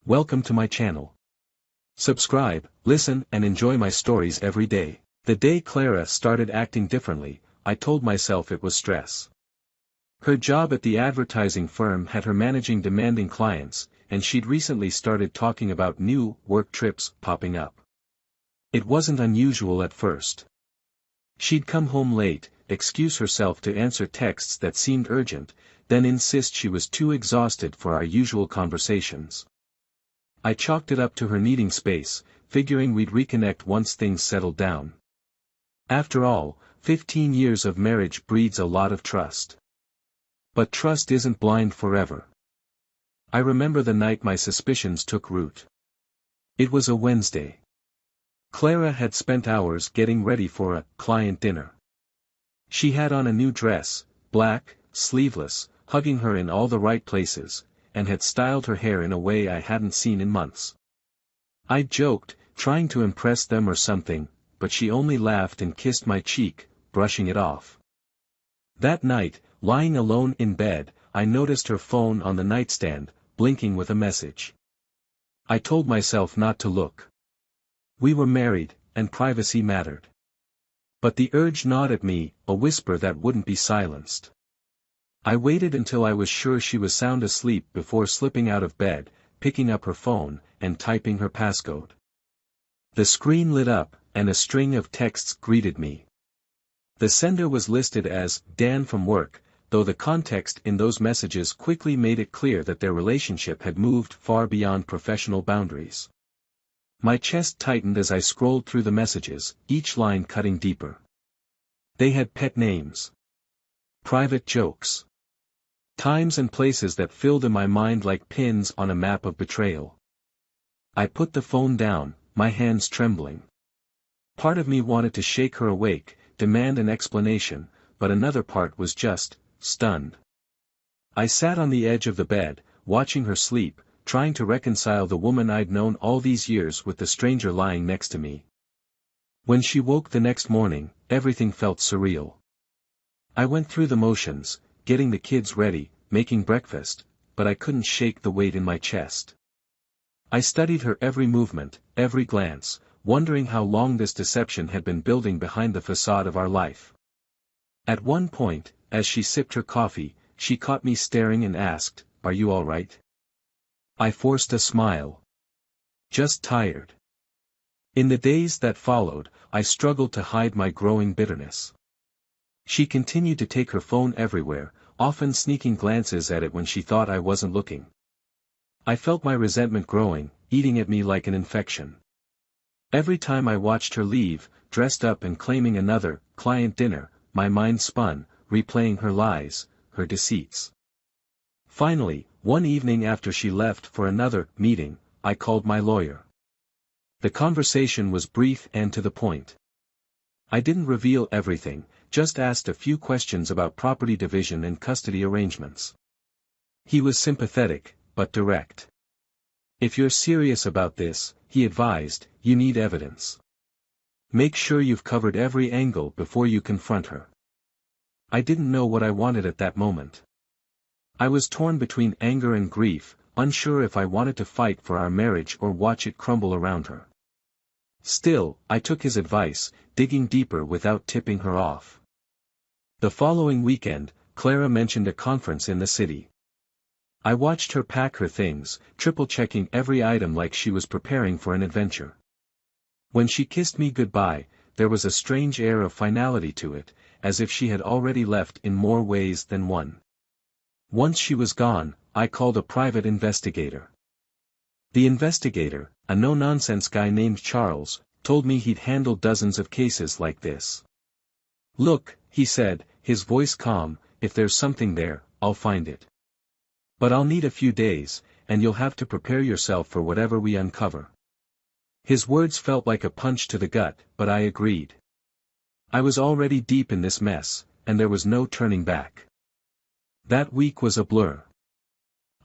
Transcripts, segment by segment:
Welcome to my channel. Subscribe, listen and enjoy my stories every day. The day Clara started acting differently, I told myself it was stress. Her job at the advertising firm had her managing demanding clients, and she'd recently started talking about new work trips popping up. It wasn't unusual at first. She'd come home late, excuse herself to answer texts that seemed urgent, then insist she was too exhausted for our usual conversations. I chalked it up to her needing space, figuring we'd reconnect once things settled down. After all, 15 years of marriage breeds a lot of trust. But trust isn't blind forever. I remember the night my suspicions took root. It was a Wednesday. Clara had spent hours getting ready for a client dinner. She had on a new dress, black, sleeveless, hugging her in all the right places, and had styled her hair in a way I hadn't seen in months. I joked, trying to impress them or something, but she only laughed and kissed my cheek, brushing it off. That night, lying alone in bed, I noticed her phone on the nightstand, blinking with a message. I told myself not to look. We were married, and privacy mattered. But the urge gnawed at me, a whisper that wouldn't be silenced. I waited until I was sure she was sound asleep before slipping out of bed, picking up her phone, and typing her passcode. The screen lit up, and a string of texts greeted me. The sender was listed as Dan from work, though the context in those messages quickly made it clear that their relationship had moved far beyond professional boundaries. My chest tightened as I scrolled through the messages, each line cutting deeper. They had pet names. Private jokes. Times and places that filled in my mind like pins on a map of betrayal. I put the phone down, my hands trembling. Part of me wanted to shake her awake, demand an explanation, but another part was just stunned. I sat on the edge of the bed, watching her sleep, trying to reconcile the woman I'd known all these years with the stranger lying next to me. When she woke the next morning, everything felt surreal. I went through the motions, getting the kids ready, making breakfast, but I couldn't shake the weight in my chest. I studied her every movement, every glance, wondering how long this deception had been building behind the facade of our life. At one point, as she sipped her coffee, she caught me staring and asked, "Are you all right?" I forced a smile. Just tired. In the days that followed, I struggled to hide my growing bitterness. She continued to take her phone everywhere, often sneaking glances at it when she thought I wasn't looking. I felt my resentment growing, eating at me like an infection. Every time I watched her leave, dressed up and claiming another client dinner, my mind spun, replaying her lies, her deceits. Finally, one evening after she left for another meeting, I called my lawyer. The conversation was brief and to the point. I didn't reveal everything, just asked a few questions about property division and custody arrangements. He was sympathetic, but direct. "If you're serious about this," he advised, "you need evidence. Make sure you've covered every angle before you confront her." I didn't know what I wanted at that moment. I was torn between anger and grief, unsure if I wanted to fight for our marriage or watch it crumble around her. Still, I took his advice, digging deeper without tipping her off. The following weekend, Clara mentioned a conference in the city. I watched her pack her things, triple-checking every item like she was preparing for an adventure. When she kissed me goodbye, there was a strange air of finality to it, as if she had already left in more ways than one. Once she was gone, I called a private investigator. The investigator, a no-nonsense guy named Charles, told me he'd handled dozens of cases like this. "Look," he said, his voice calm, "if there's something there, I'll find it. But I'll need a few days, and you'll have to prepare yourself for whatever we uncover." His words felt like a punch to the gut, but I agreed. I was already deep in this mess, and there was no turning back. That week was a blur.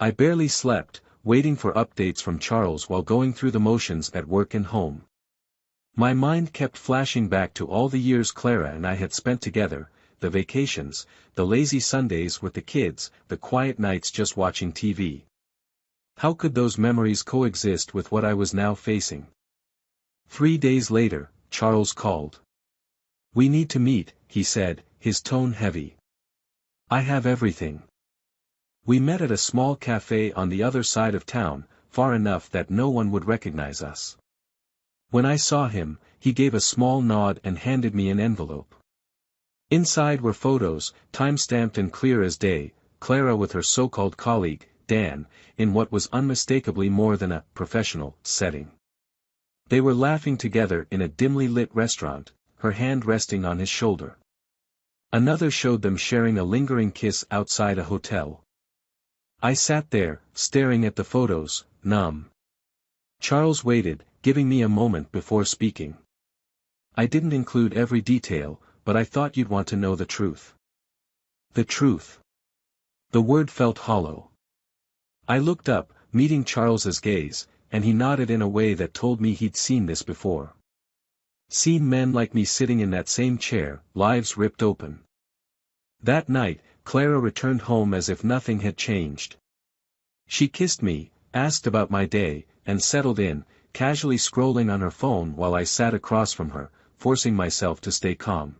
I barely slept, waiting for updates from Charles while going through the motions at work and home. My mind kept flashing back to all the years Clara and I had spent together, the vacations, the lazy Sundays with the kids, the quiet nights just watching TV. How could those memories coexist with what I was now facing? 3 days later, Charles called. "We need to meet," he said, his tone heavy. "I have everything." We met at a small cafe on the other side of town, far enough that no one would recognize us. When I saw him, he gave a small nod and handed me an envelope. Inside were photos, time-stamped and clear as day, Clara with her so-called colleague, Dan, in what was unmistakably more than a professional setting. They were laughing together in a dimly lit restaurant, her hand resting on his shoulder. Another showed them sharing a lingering kiss outside a hotel. I sat there, staring at the photos, numb. Charles waited, giving me a moment before speaking. "I didn't include every detail, but I thought you'd want to know the truth." The truth. The word felt hollow. I looked up, meeting Charles's gaze, and he nodded in a way that told me he'd seen this before. Seen men like me sitting in that same chair, lives ripped open. That night, Clara returned home as if nothing had changed. She kissed me, asked about my day, and settled in, casually scrolling on her phone while I sat across from her, forcing myself to stay calm.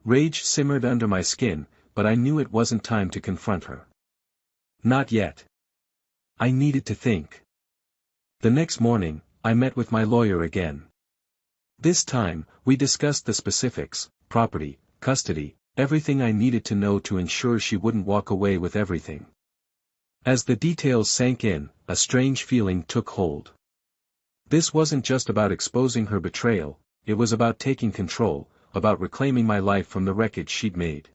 Rage simmered under my skin, but I knew it wasn't time to confront her. Not yet. I needed to think. The next morning, I met with my lawyer again. This time, we discussed the specifics, property, custody, everything I needed to know to ensure she wouldn't walk away with everything. As the details sank in, a strange feeling took hold. This wasn't just about exposing her betrayal, it was about taking control, about reclaiming my life from the wreckage she'd made.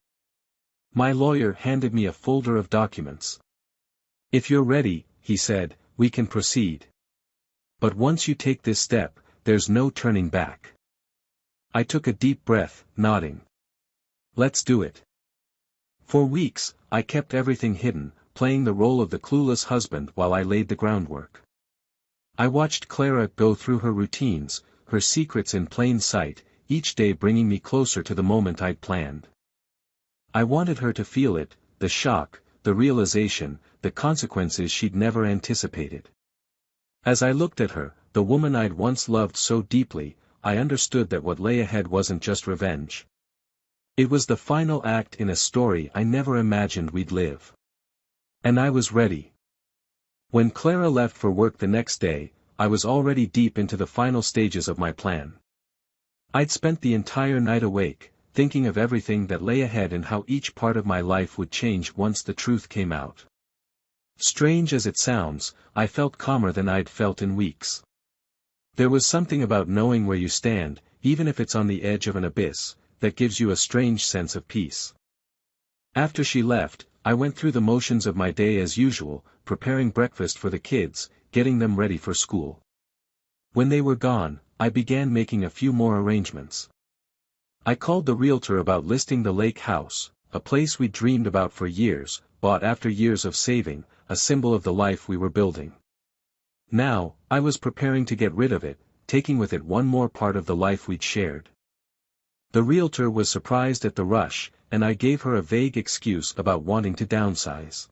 My lawyer handed me a folder of documents. "If you're ready," he said, "we can proceed. But once you take this step, there's no turning back." I took a deep breath, nodding. "Let's do it." For weeks, I kept everything hidden, playing the role of the clueless husband while I laid the groundwork. I watched Clara go through her routines, her secrets in plain sight, each day bringing me closer to the moment I'd planned. I wanted her to feel it, the shock, the realization, the consequences she'd never anticipated. As I looked at her, the woman I'd once loved so deeply, I understood that what lay ahead wasn't just revenge. It was the final act in a story I never imagined we'd live. And I was ready. When Clara left for work the next day, I was already deep into the final stages of my plan. I'd spent the entire night awake, thinking of everything that lay ahead and how each part of my life would change once the truth came out. Strange as it sounds, I felt calmer than I'd felt in weeks. There was something about knowing where you stand, even if it's on the edge of an abyss, that gives you a strange sense of peace. After she left, I went through the motions of my day as usual, preparing breakfast for the kids, getting them ready for school. When they were gone, I began making a few more arrangements. I called the realtor about listing the lake house, a place we'd dreamed about for years, bought after years of saving, a symbol of the life we were building. Now, I was preparing to get rid of it, taking with it one more part of the life we'd shared. The realtor was surprised at the rush, and I gave her a vague excuse about wanting to downsize.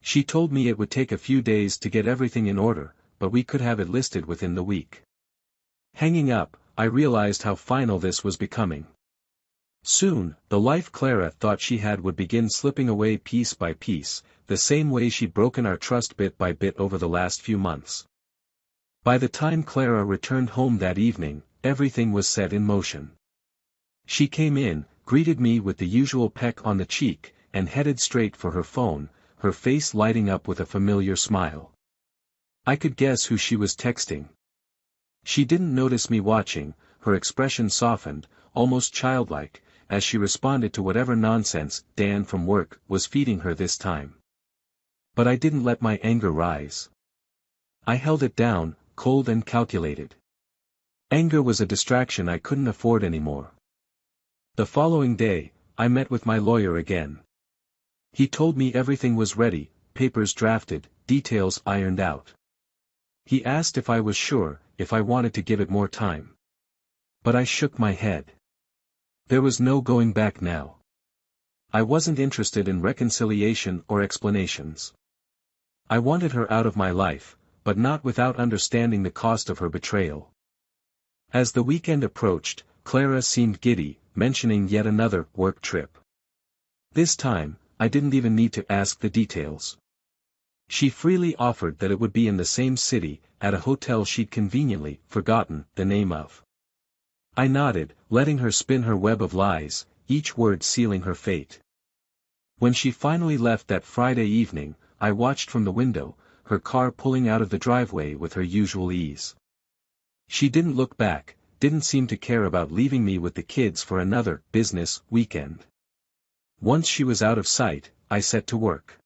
She told me it would take a few days to get everything in order, but we could have it listed within the week. Hanging up, I realized how final this was becoming. Soon, the life Clara thought she had would begin slipping away piece by piece, the same way she'd broken our trust bit by bit over the last few months. By the time Clara returned home that evening, everything was set in motion. She came in, greeted me with the usual peck on the cheek, and headed straight for her phone, her face lighting up with a familiar smile. I could guess who she was texting. She didn't notice me watching, her expression softened, almost childlike, as she responded to whatever nonsense Dan from work was feeding her this time. But I didn't let my anger rise. I held it down, cold and calculated. Anger was a distraction I couldn't afford anymore. The following day, I met with my lawyer again. He told me everything was ready, papers drafted, details ironed out. He asked if I was sure, if I wanted to give it more time. But I shook my head. There was no going back now. I wasn't interested in reconciliation or explanations. I wanted her out of my life, but not without understanding the cost of her betrayal. As the weekend approached, Clara seemed giddy, mentioning yet another work trip. This time, I didn't even need to ask the details. She freely offered that it would be in the same city, at a hotel she'd conveniently forgotten the name of. I nodded, letting her spin her web of lies, each word sealing her fate. When she finally left that Friday evening, I watched from the window, her car pulling out of the driveway with her usual ease. She didn't look back, didn't seem to care about leaving me with the kids for another business weekend. Once she was out of sight, I set to work.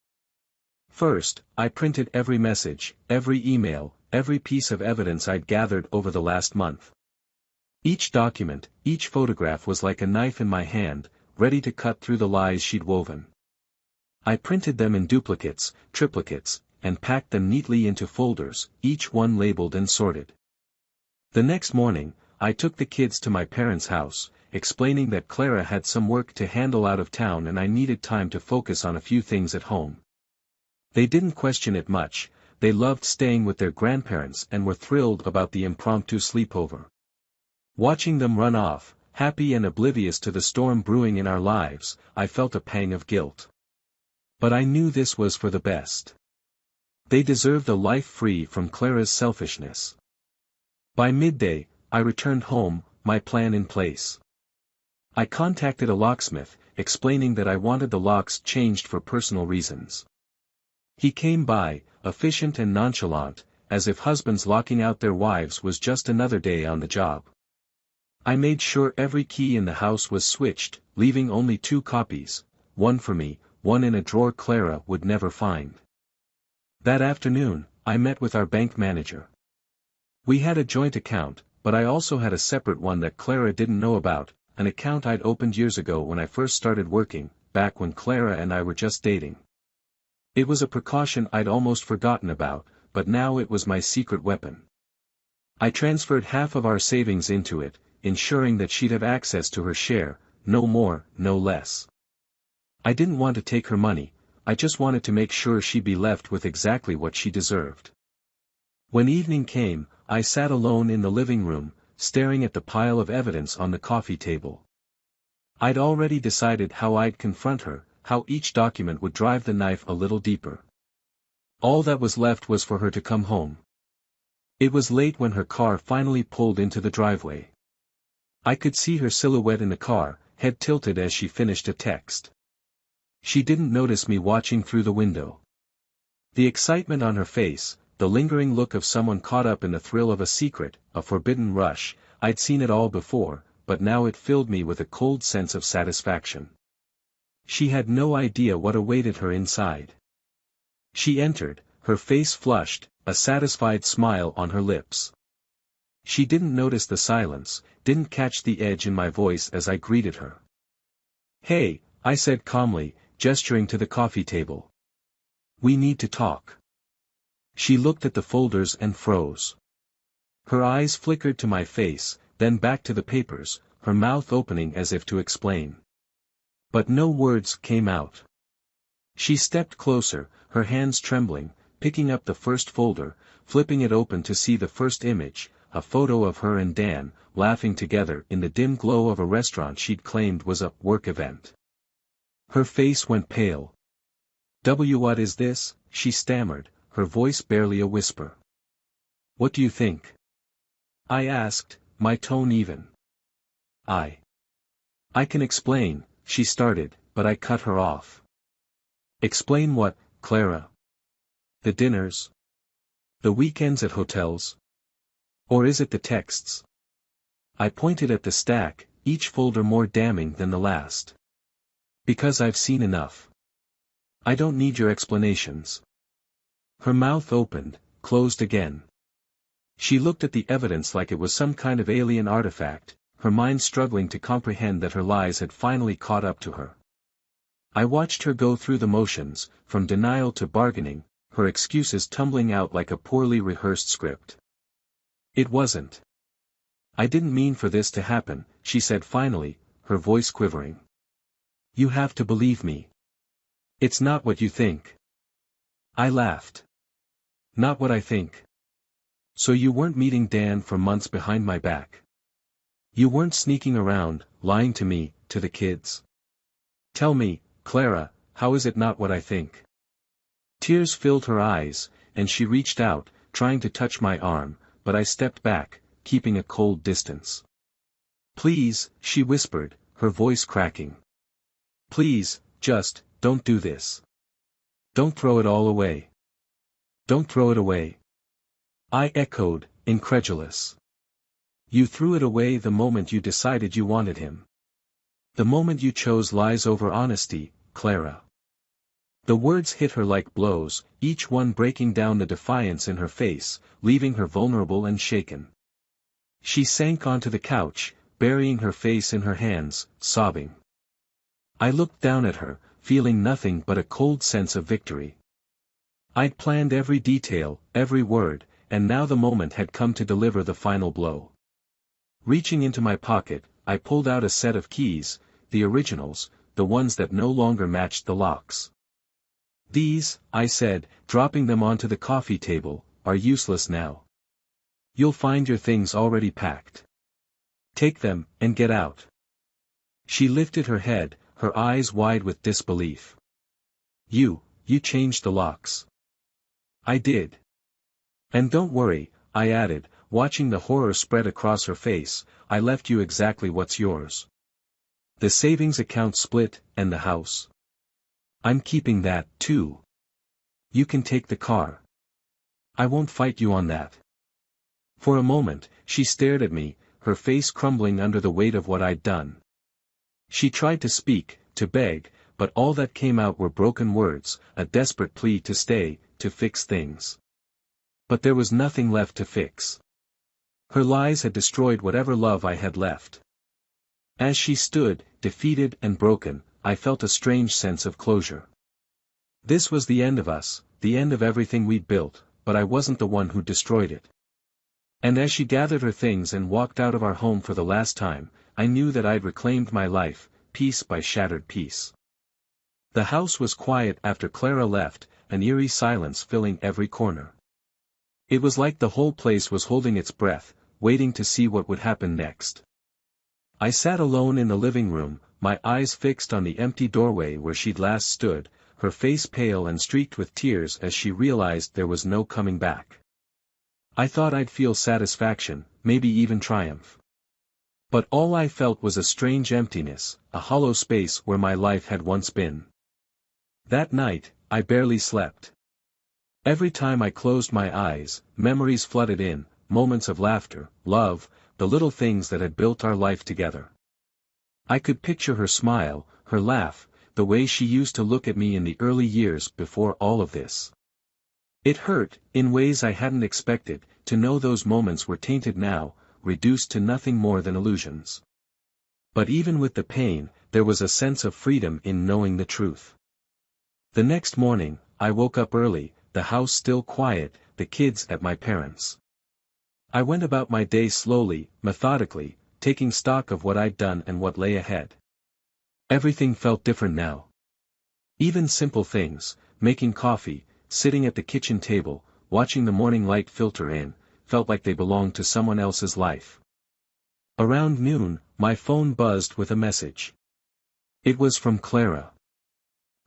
First, I printed every message, every email, every piece of evidence I'd gathered over the last month. Each document, each photograph was like a knife in my hand, ready to cut through the lies she'd woven. I printed them in duplicates, triplicates, and packed them neatly into folders, each one labeled and sorted. The next morning, I took the kids to my parents' house, explaining that Clara had some work to handle out of town and I needed time to focus on a few things at home. They didn't question it much, they loved staying with their grandparents and were thrilled about the impromptu sleepover. Watching them run off, happy and oblivious to the storm brewing in our lives, I felt a pang of guilt. But I knew this was for the best. They deserved a life free from Clara's selfishness. By midday, I returned home, my plan in place. I contacted a locksmith, explaining that I wanted the locks changed for personal reasons. He came by, efficient and nonchalant, as if husbands locking out their wives was just another day on the job. I made sure every key in the house was switched, leaving only 2 copies, one for me, one in a drawer Clara would never find. That afternoon, I met with our bank manager. We had a joint account, but I also had a separate one that Clara didn't know about, an account I'd opened years ago when I first started working, back when Clara and I were just dating. It was a precaution I'd almost forgotten about, but now it was my secret weapon. I transferred half of our savings into it, ensuring that she'd have access to her share, no more, no less. I didn't want to take her money, I just wanted to make sure she'd be left with exactly what she deserved. When evening came, I sat alone in the living room, staring at the pile of evidence on the coffee table. I'd already decided how I'd confront her, how each document would drive the knife a little deeper. All that was left was for her to come home. It was late when her car finally pulled into the driveway. I could see her silhouette in the car, head tilted as she finished a text. She didn't notice me watching through the window. The excitement on her face, the lingering look of someone caught up in the thrill of a secret, a forbidden rush, I'd seen it all before, but now it filled me with a cold sense of satisfaction. She had no idea what awaited her inside. She entered, her face flushed, a satisfied smile on her lips. She didn't notice the silence, didn't catch the edge in my voice as I greeted her. "Hey," I said calmly, gesturing to the coffee table. "We need to talk." She looked at the folders and froze. Her eyes flickered to my face, then back to the papers, her mouth opening as if to explain. But no words came out. She stepped closer, her hands trembling, picking up the first folder, flipping it open to see the first image, a photo of her and Dan, laughing together in the dim glow of a restaurant she'd claimed was a work event. Her face went pale. What is this?" she stammered, her voice barely a whisper. "What do you think?" I asked, my tone even. I can explain," she started, but I cut her off. "Explain what, Clara? The dinners? The weekends at hotels? Or is it the texts?" I pointed at the stack, each folder more damning than the last. "Because I've seen enough. I don't need your explanations." Her mouth opened, closed again. She looked at the evidence like it was some kind of alien artifact, her mind struggling to comprehend that her lies had finally caught up to her. I watched her go through the motions, from denial to bargaining, her excuses tumbling out like a poorly rehearsed script. "It wasn't. I didn't mean for this to happen," she said finally, her voice quivering. "You have to believe me. It's not what you think." I laughed. Not what I think. So you weren't meeting Dan for months behind my back. You weren't sneaking around, lying to me, to the kids. Tell me, Clara, how is it not what I think? Tears filled her eyes, and she reached out, trying to touch my arm, but I stepped back, keeping a cold distance. Please, she whispered, her voice cracking. Please, just, don't do this. Don't throw it all away. Don't throw it away. I echoed, incredulous. You threw it away the moment you decided you wanted him. The moment you chose lies over honesty, Clara. The words hit her like blows, each one breaking down the defiance in her face, leaving her vulnerable and shaken. She sank onto the couch, burying her face in her hands, sobbing. I looked down at her, feeling nothing but a cold sense of victory. I'd planned every detail, every word, and now the moment had come to deliver the final blow. Reaching into my pocket, I pulled out a set of keys, the originals, the ones that no longer matched the locks. These, I said, dropping them onto the coffee table, are useless now. You'll find your things already packed. Take them, and get out. She lifted her head, her eyes wide with disbelief. You changed the locks. I did. And don't worry, I added, watching the horror spread across her face, I left you exactly what's yours. The savings account split, and the house. I'm keeping that, too. You can take the car. I won't fight you on that. For a moment, she stared at me, her face crumbling under the weight of what I'd done. She tried to speak, to beg, but all that came out were broken words, a desperate plea to stay, to fix things. But there was nothing left to fix. Her lies had destroyed whatever love I had left. As she stood, defeated and broken, I felt a strange sense of closure. This was the end of us, the end of everything we'd built, but I wasn't the one who destroyed it. And as she gathered her things and walked out of our home for the last time, I knew that I'd reclaimed my life, piece by shattered piece. The house was quiet after Clara left, an eerie silence filling every corner. It was like the whole place was holding its breath, waiting to see what would happen next. I sat alone in the living room, my eyes fixed on the empty doorway where she'd last stood, her face pale and streaked with tears as she realized there was no coming back. I thought I'd feel satisfaction, maybe even triumph. But all I felt was a strange emptiness, a hollow space where my life had once been. That night, I barely slept. Every time I closed my eyes, memories flooded in, moments of laughter, love, the little things that had built our life together. I could picture her smile, her laugh, the way she used to look at me in the early years before all of this. It hurt, in ways I hadn't expected, to know those moments were tainted now, reduced to nothing more than illusions. But even with the pain, there was a sense of freedom in knowing the truth. The next morning, I woke up early, the house still quiet, the kids at my parents'. I went about my day slowly, methodically, taking stock of what I'd done and what lay ahead. Everything felt different now. Even simple things, making coffee, sitting at the kitchen table, watching the morning light filter in, felt like they belonged to someone else's life. Around noon, my phone buzzed with a message. It was from Clara.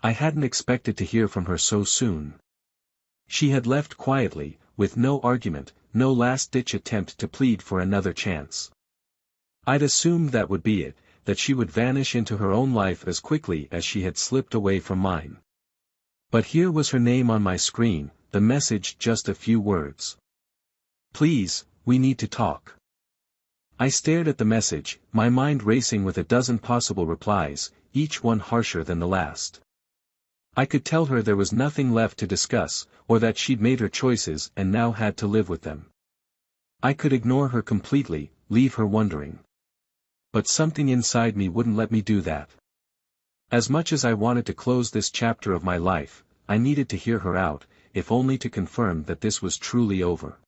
I hadn't expected to hear from her so soon. She had left quietly, with no argument, no last-ditch attempt to plead for another chance. I'd assumed that would be it, that she would vanish into her own life as quickly as she had slipped away from mine. But here was her name on my screen, the message just a few words. Please, we need to talk. I stared at the message, my mind racing with a dozen possible replies, each one harsher than the last. I could tell her there was nothing left to discuss, or that she'd made her choices and now had to live with them. I could ignore her completely, leave her wondering. But something inside me wouldn't let me do that. As much as I wanted to close this chapter of my life, I needed to hear her out, if only to confirm that this was truly over.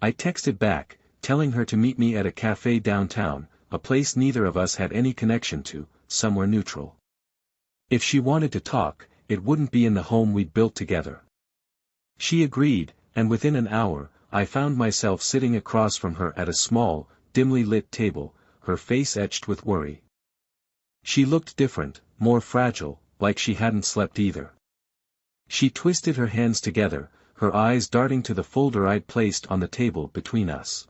I texted back, telling her to meet me at a cafe downtown, a place neither of us had any connection to, somewhere neutral. If she wanted to talk, it wouldn't be in the home we'd built together. She agreed, and within an hour, I found myself sitting across from her at a small, dimly lit table, her face etched with worry. She looked different, more fragile, like she hadn't slept either. She twisted her hands together, her eyes darting to the folder I'd placed on the table between us.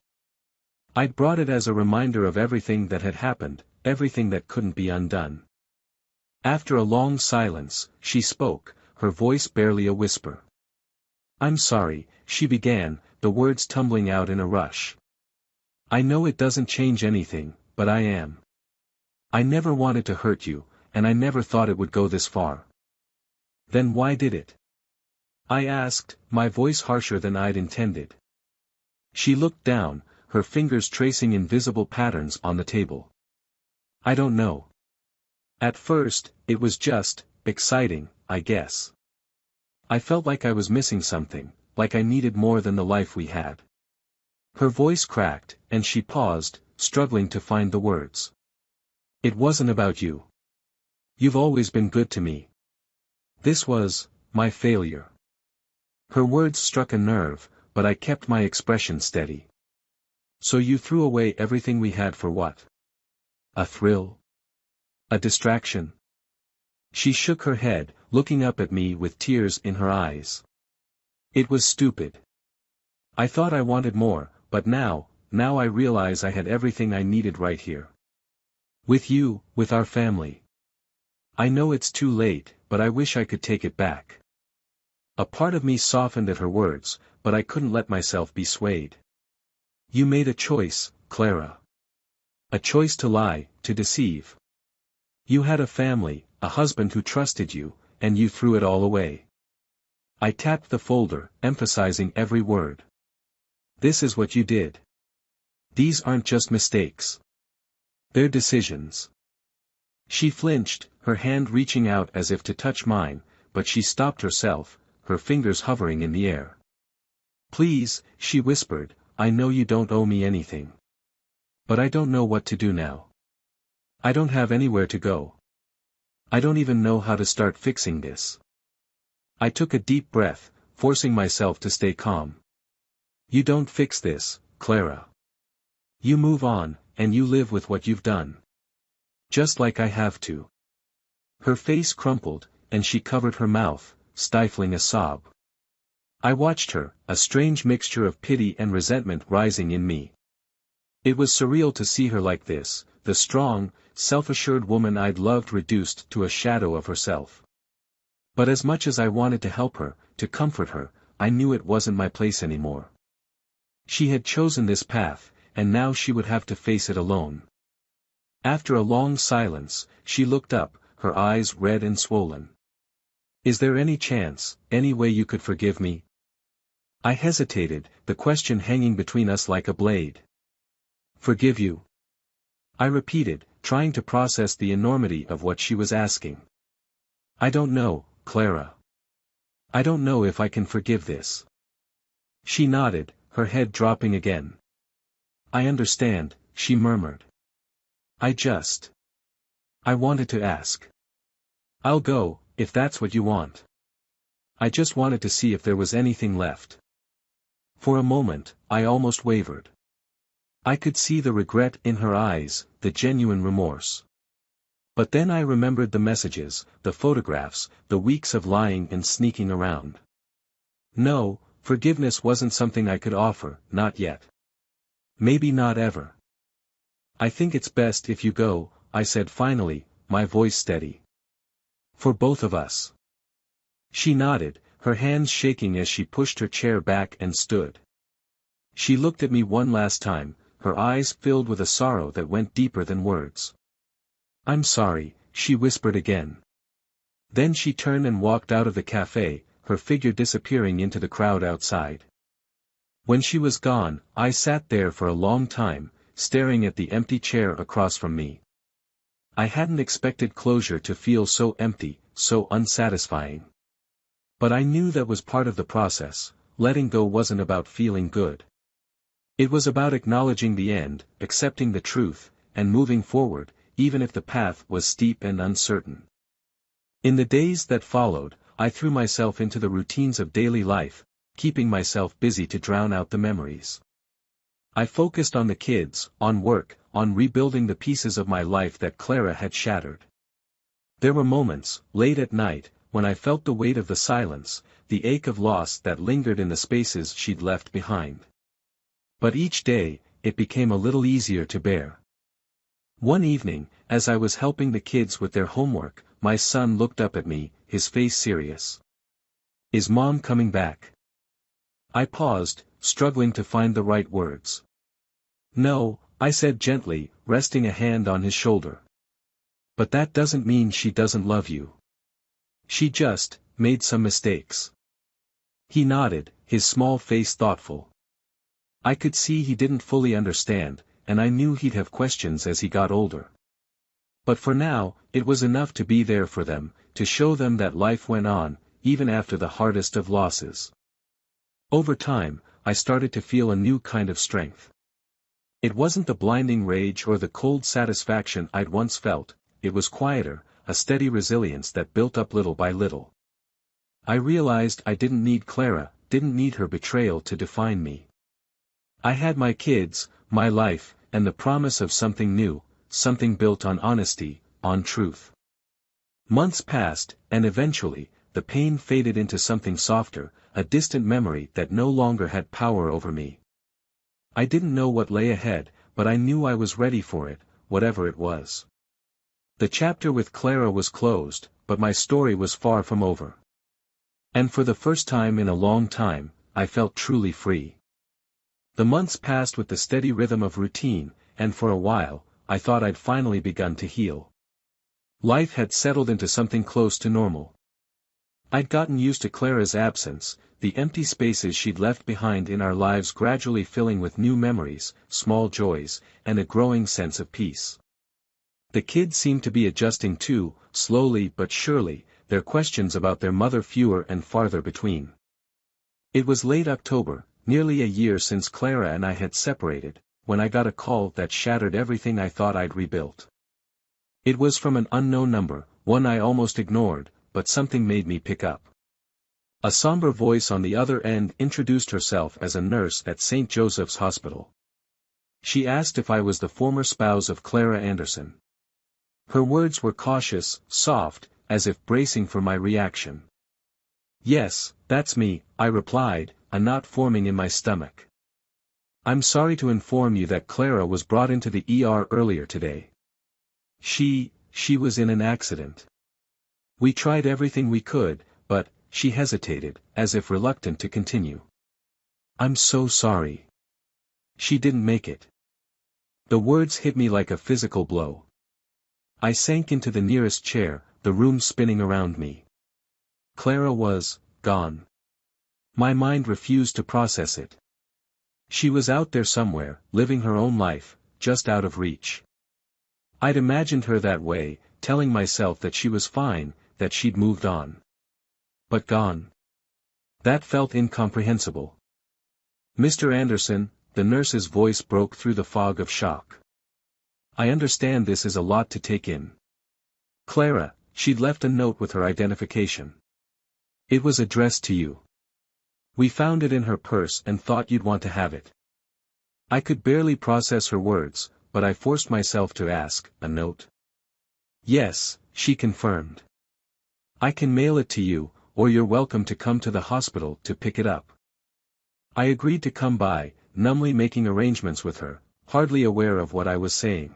I'd brought it as a reminder of everything that had happened, everything that couldn't be undone. After a long silence, she spoke, her voice barely a whisper. "I'm sorry," she began, the words tumbling out in a rush. "I know it doesn't change anything, but I am. I never wanted to hurt you, and I never thought it would go this far." "Then why did it?" I asked, my voice harsher than I'd intended. She looked down, her fingers tracing invisible patterns on the table. "I don't know. At first, it was just exciting, I guess. I felt like I was missing something, like I needed more than the life we had." Her voice cracked, and she paused, struggling to find the words. "It wasn't about you. You've always been good to me. This was my failure." Her words struck a nerve, but I kept my expression steady. "So you threw away everything we had for what? A thrill? A distraction?" She shook her head, looking up at me with tears in her eyes. "It was stupid. I thought I wanted more, but now I realize I had everything I needed right here. With you, with our family. I know it's too late, but I wish I could take it back." A part of me softened at her words, but I couldn't let myself be swayed. "You made a choice, Clara. A choice to lie, to deceive. You had a family, a husband who trusted you, and you threw it all away." I tapped the folder, emphasizing every word. "This is what you did. These aren't just mistakes. They're decisions." She flinched, her hand reaching out as if to touch mine, but she stopped herself, her fingers hovering in the air. "Please," she whispered, "I know you don't owe me anything. But I don't know what to do now. I don't have anywhere to go. I don't even know how to start fixing this." I took a deep breath, forcing myself to stay calm. "You don't fix this, Clara. You move on, and you live with what you've done. Just like I have to." Her face crumpled, and she covered her mouth, stifling a sob. I watched her, a strange mixture of pity and resentment rising in me. It was surreal to see her like this, the strong, self-assured woman I'd loved reduced to a shadow of herself. But as much as I wanted to help her, to comfort her, I knew it wasn't my place anymore. She had chosen this path, and now she would have to face it alone. After a long silence, she looked up, her eyes red and swollen. "Is there any chance, any way you could forgive me?" I hesitated, the question hanging between us like a blade. "Forgive you?" I repeated, trying to process the enormity of what she was asking. "I don't know, Clara. I don't know if I can forgive this." She nodded, her head dropping again. "I understand," she murmured. I wanted to ask. I'll go, if that's what you want. I just wanted to see if there was anything left." For a moment, I almost wavered. I could see the regret in her eyes, the genuine remorse. But then I remembered the messages, the photographs, the weeks of lying and sneaking around. No, forgiveness wasn't something I could offer, not yet. Maybe not ever. "I think it's best if you go," I said finally, my voice steady. "For both of us." She nodded, her hands shaking as she pushed her chair back and stood. She looked at me one last time, her eyes filled with a sorrow that went deeper than words. "I'm sorry," she whispered again. Then she turned and walked out of the cafe, her figure disappearing into the crowd outside. When she was gone, I sat there for a long time, staring at the empty chair across from me. I hadn't expected closure to feel so empty, so unsatisfying. But I knew that was part of the process. Letting go wasn't about feeling good. It was about acknowledging the end, accepting the truth, and moving forward, even if the path was steep and uncertain. In the days that followed, I threw myself into the routines of daily life, keeping myself busy to drown out the memories. I focused on the kids, on work, on rebuilding the pieces of my life that Clara had shattered. There were moments, late at night, when I felt the weight of the silence, the ache of loss that lingered in the spaces she'd left behind. But each day, it became a little easier to bear. One evening, as I was helping the kids with their homework, my son looked up at me, his face serious. "Is Mom coming back?" I paused, struggling to find the right words. "No," I said gently, resting a hand on his shoulder. "But that doesn't mean she doesn't love you. She just made some mistakes." He nodded, his small face thoughtful. I could see he didn't fully understand, and I knew he'd have questions as he got older. But for now, it was enough to be there for them, to show them that life went on, even after the hardest of losses. Over time, I started to feel a new kind of strength. It wasn't the blinding rage or the cold satisfaction I'd once felt, it was quieter, a steady resilience that built up little by little. I realized I didn't need Clara, didn't need her betrayal to define me. I had my kids, my life, and the promise of something new, something built on honesty, on truth. Months passed, and eventually, the pain faded into something softer, a distant memory that no longer had power over me. I didn't know what lay ahead, but I knew I was ready for it, whatever it was. The chapter with Clara was closed, but my story was far from over. And for the first time in a long time, I felt truly free. The months passed with the steady rhythm of routine, and for a while, I thought I'd finally begun to heal. Life had settled into something close to normal. I'd gotten used to Clara's absence, the empty spaces she'd left behind in our lives gradually filling with new memories, small joys, and a growing sense of peace. The kids seemed to be adjusting too, slowly but surely, their questions about their mother fewer and farther between. It was late October, nearly a year since Clara and I had separated, when I got a call that shattered everything I thought I'd rebuilt. It was from an unknown number, one I almost ignored, but something made me pick up. A somber voice on the other end introduced herself as a nurse at St. Joseph's Hospital. She asked if I was the former spouse of Clara Anderson. Her words were cautious, soft, as if bracing for my reaction. "Yes, that's me," I replied, a knot forming in my stomach. "I'm sorry to inform you that Clara was brought into the ER earlier today. She was in an accident. We tried everything we could, but," she hesitated, as if reluctant to continue. "I'm so sorry. She didn't make it." The words hit me like a physical blow. I sank into the nearest chair, the room spinning around me. Clara was gone. My mind refused to process it. She was out there somewhere, living her own life, just out of reach. I'd imagined her that way, telling myself that she was fine, that she'd moved on. But gone. That felt incomprehensible. "Mr. Anderson," the nurse's voice broke through the fog of shock. "I understand this is a lot to take in. Clara," she'd left a note with her identification. "It was addressed to you. We found it in her purse and thought you'd want to have it." I could barely process her words, but I forced myself to ask, "A note?" "Yes," she confirmed. "I can mail it to you, or you're welcome to come to the hospital to pick it up." I agreed to come by, numbly making arrangements with her, hardly aware of what I was saying.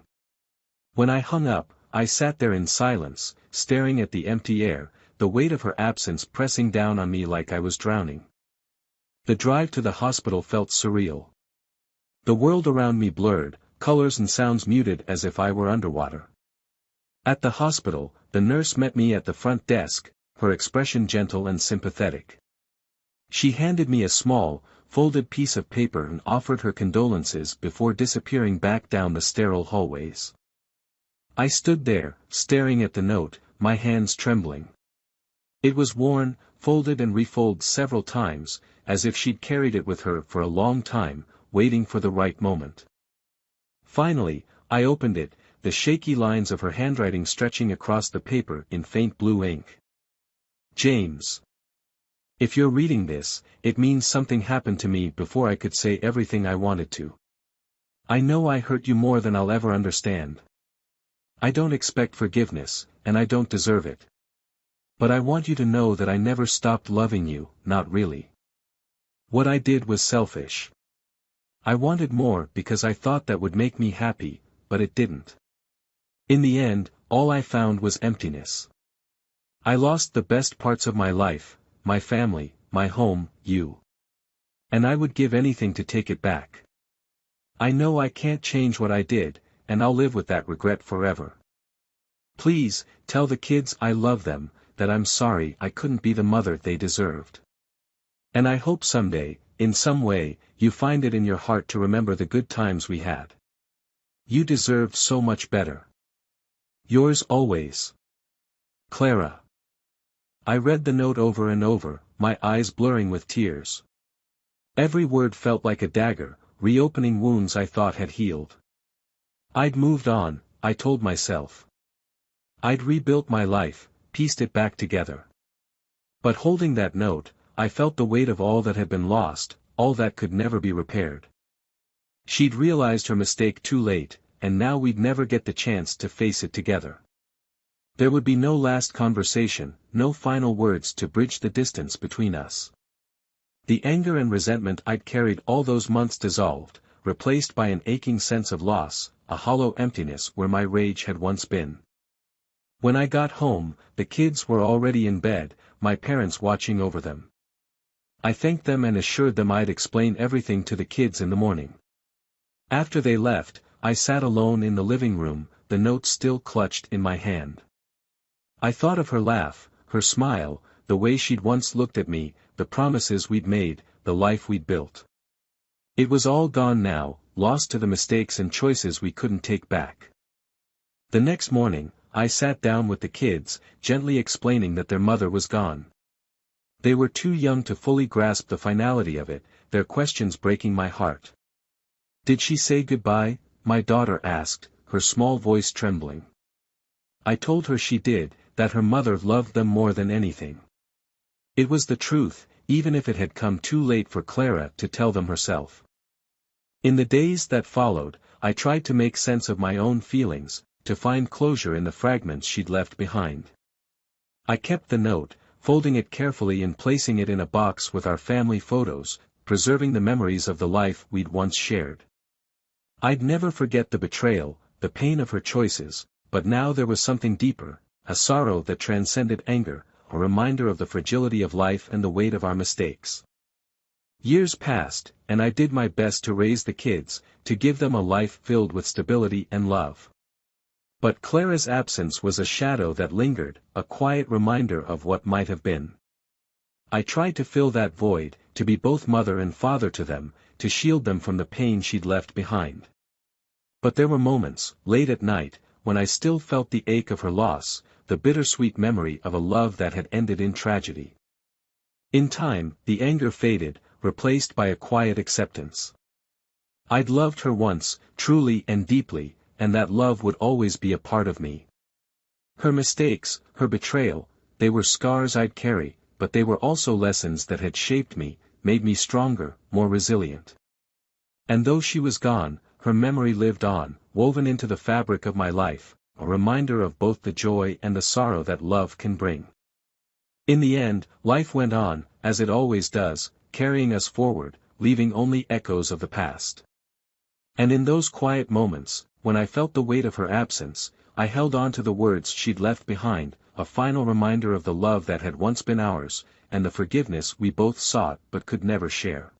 When I hung up, I sat there in silence, staring at the empty air, the weight of her absence pressing down on me like I was drowning. The drive to the hospital felt surreal. The world around me blurred, colors and sounds muted as if I were underwater. At the hospital, the nurse met me at the front desk, her expression gentle and sympathetic. She handed me a small, folded piece of paper and offered her condolences before disappearing back down the sterile hallways. I stood there, staring at the note, my hands trembling. It was worn, folded and refolded several times, as if she'd carried it with her for a long time, waiting for the right moment. Finally, I opened it, the shaky lines of her handwriting stretching across the paper in faint blue ink. "James." If you're reading this, it means something happened to me before I could say everything I wanted to. I know I hurt you more than I'll ever understand. I don't expect forgiveness, and I don't deserve it. But I want you to know that I never stopped loving you, not really. What I did was selfish. I wanted more because I thought that would make me happy, but it didn't. In the end, all I found was emptiness. I lost the best parts of my life, my family, my home, you. And I would give anything to take it back. I know I can't change what I did, and I'll live with that regret forever. Please, tell the kids I love them, that I'm sorry I couldn't be the mother they deserved. And I hope someday, in some way, you find it in your heart to remember the good times we had. You deserved so much better. Yours always, Clara. I read the note over and over, my eyes blurring with tears. Every word felt like a dagger, reopening wounds I thought had healed. I'd moved on, I told myself. I'd rebuilt my life, pieced it back together. But holding that note, I felt the weight of all that had been lost, all that could never be repaired. She'd realized her mistake too late, and now we'd never get the chance to face it together. There would be no last conversation, no final words to bridge the distance between us. The anger and resentment I'd carried all those months dissolved, replaced by an aching sense of loss, a hollow emptiness where my rage had once been. When I got home, the kids were already in bed, my parents watching over them. I thanked them and assured them I'd explain everything to the kids in the morning. After they left, I sat alone in the living room, the note still clutched in my hand. I thought of her laugh, her smile, the way she'd once looked at me, the promises we'd made, the life we'd built. It was all gone now, lost to the mistakes and choices we couldn't take back. The next morning, I sat down with the kids, gently explaining that their mother was gone. They were too young to fully grasp the finality of it, their questions breaking my heart. "Did she say goodbye?" my daughter asked, her small voice trembling. I told her she did, that her mother loved them more than anything. It was the truth, even if it had come too late for Clara to tell them herself. In the days that followed, I tried to make sense of my own feelings, to find closure in the fragments she'd left behind. I kept the note, folding it carefully and placing it in a box with our family photos, preserving the memories of the life we'd once shared. I'd never forget the betrayal, the pain of her choices, but now there was something deeper, a sorrow that transcended anger, a reminder of the fragility of life and the weight of our mistakes. Years passed, and I did my best to raise the kids, to give them a life filled with stability and love. But Clara's absence was a shadow that lingered, a quiet reminder of what might have been. I tried to fill that void, to be both mother and father to them, to shield them from the pain she'd left behind. But there were moments, late at night, when I still felt the ache of her loss, the bittersweet memory of a love that had ended in tragedy. In time, the anger faded, replaced by a quiet acceptance. I'd loved her once, truly and deeply, and that love would always be a part of me. Her mistakes, her betrayal, they were scars I'd carry, but they were also lessons that had shaped me, made me stronger, more resilient. And though she was gone, her memory lived on, woven into the fabric of my life, a reminder of both the joy and the sorrow that love can bring. In the end, life went on, as it always does, carrying us forward, leaving only echoes of the past. And in those quiet moments, when I felt the weight of her absence, I held on to the words she'd left behind, a final reminder of the love that had once been ours, and the forgiveness we both sought but could never share.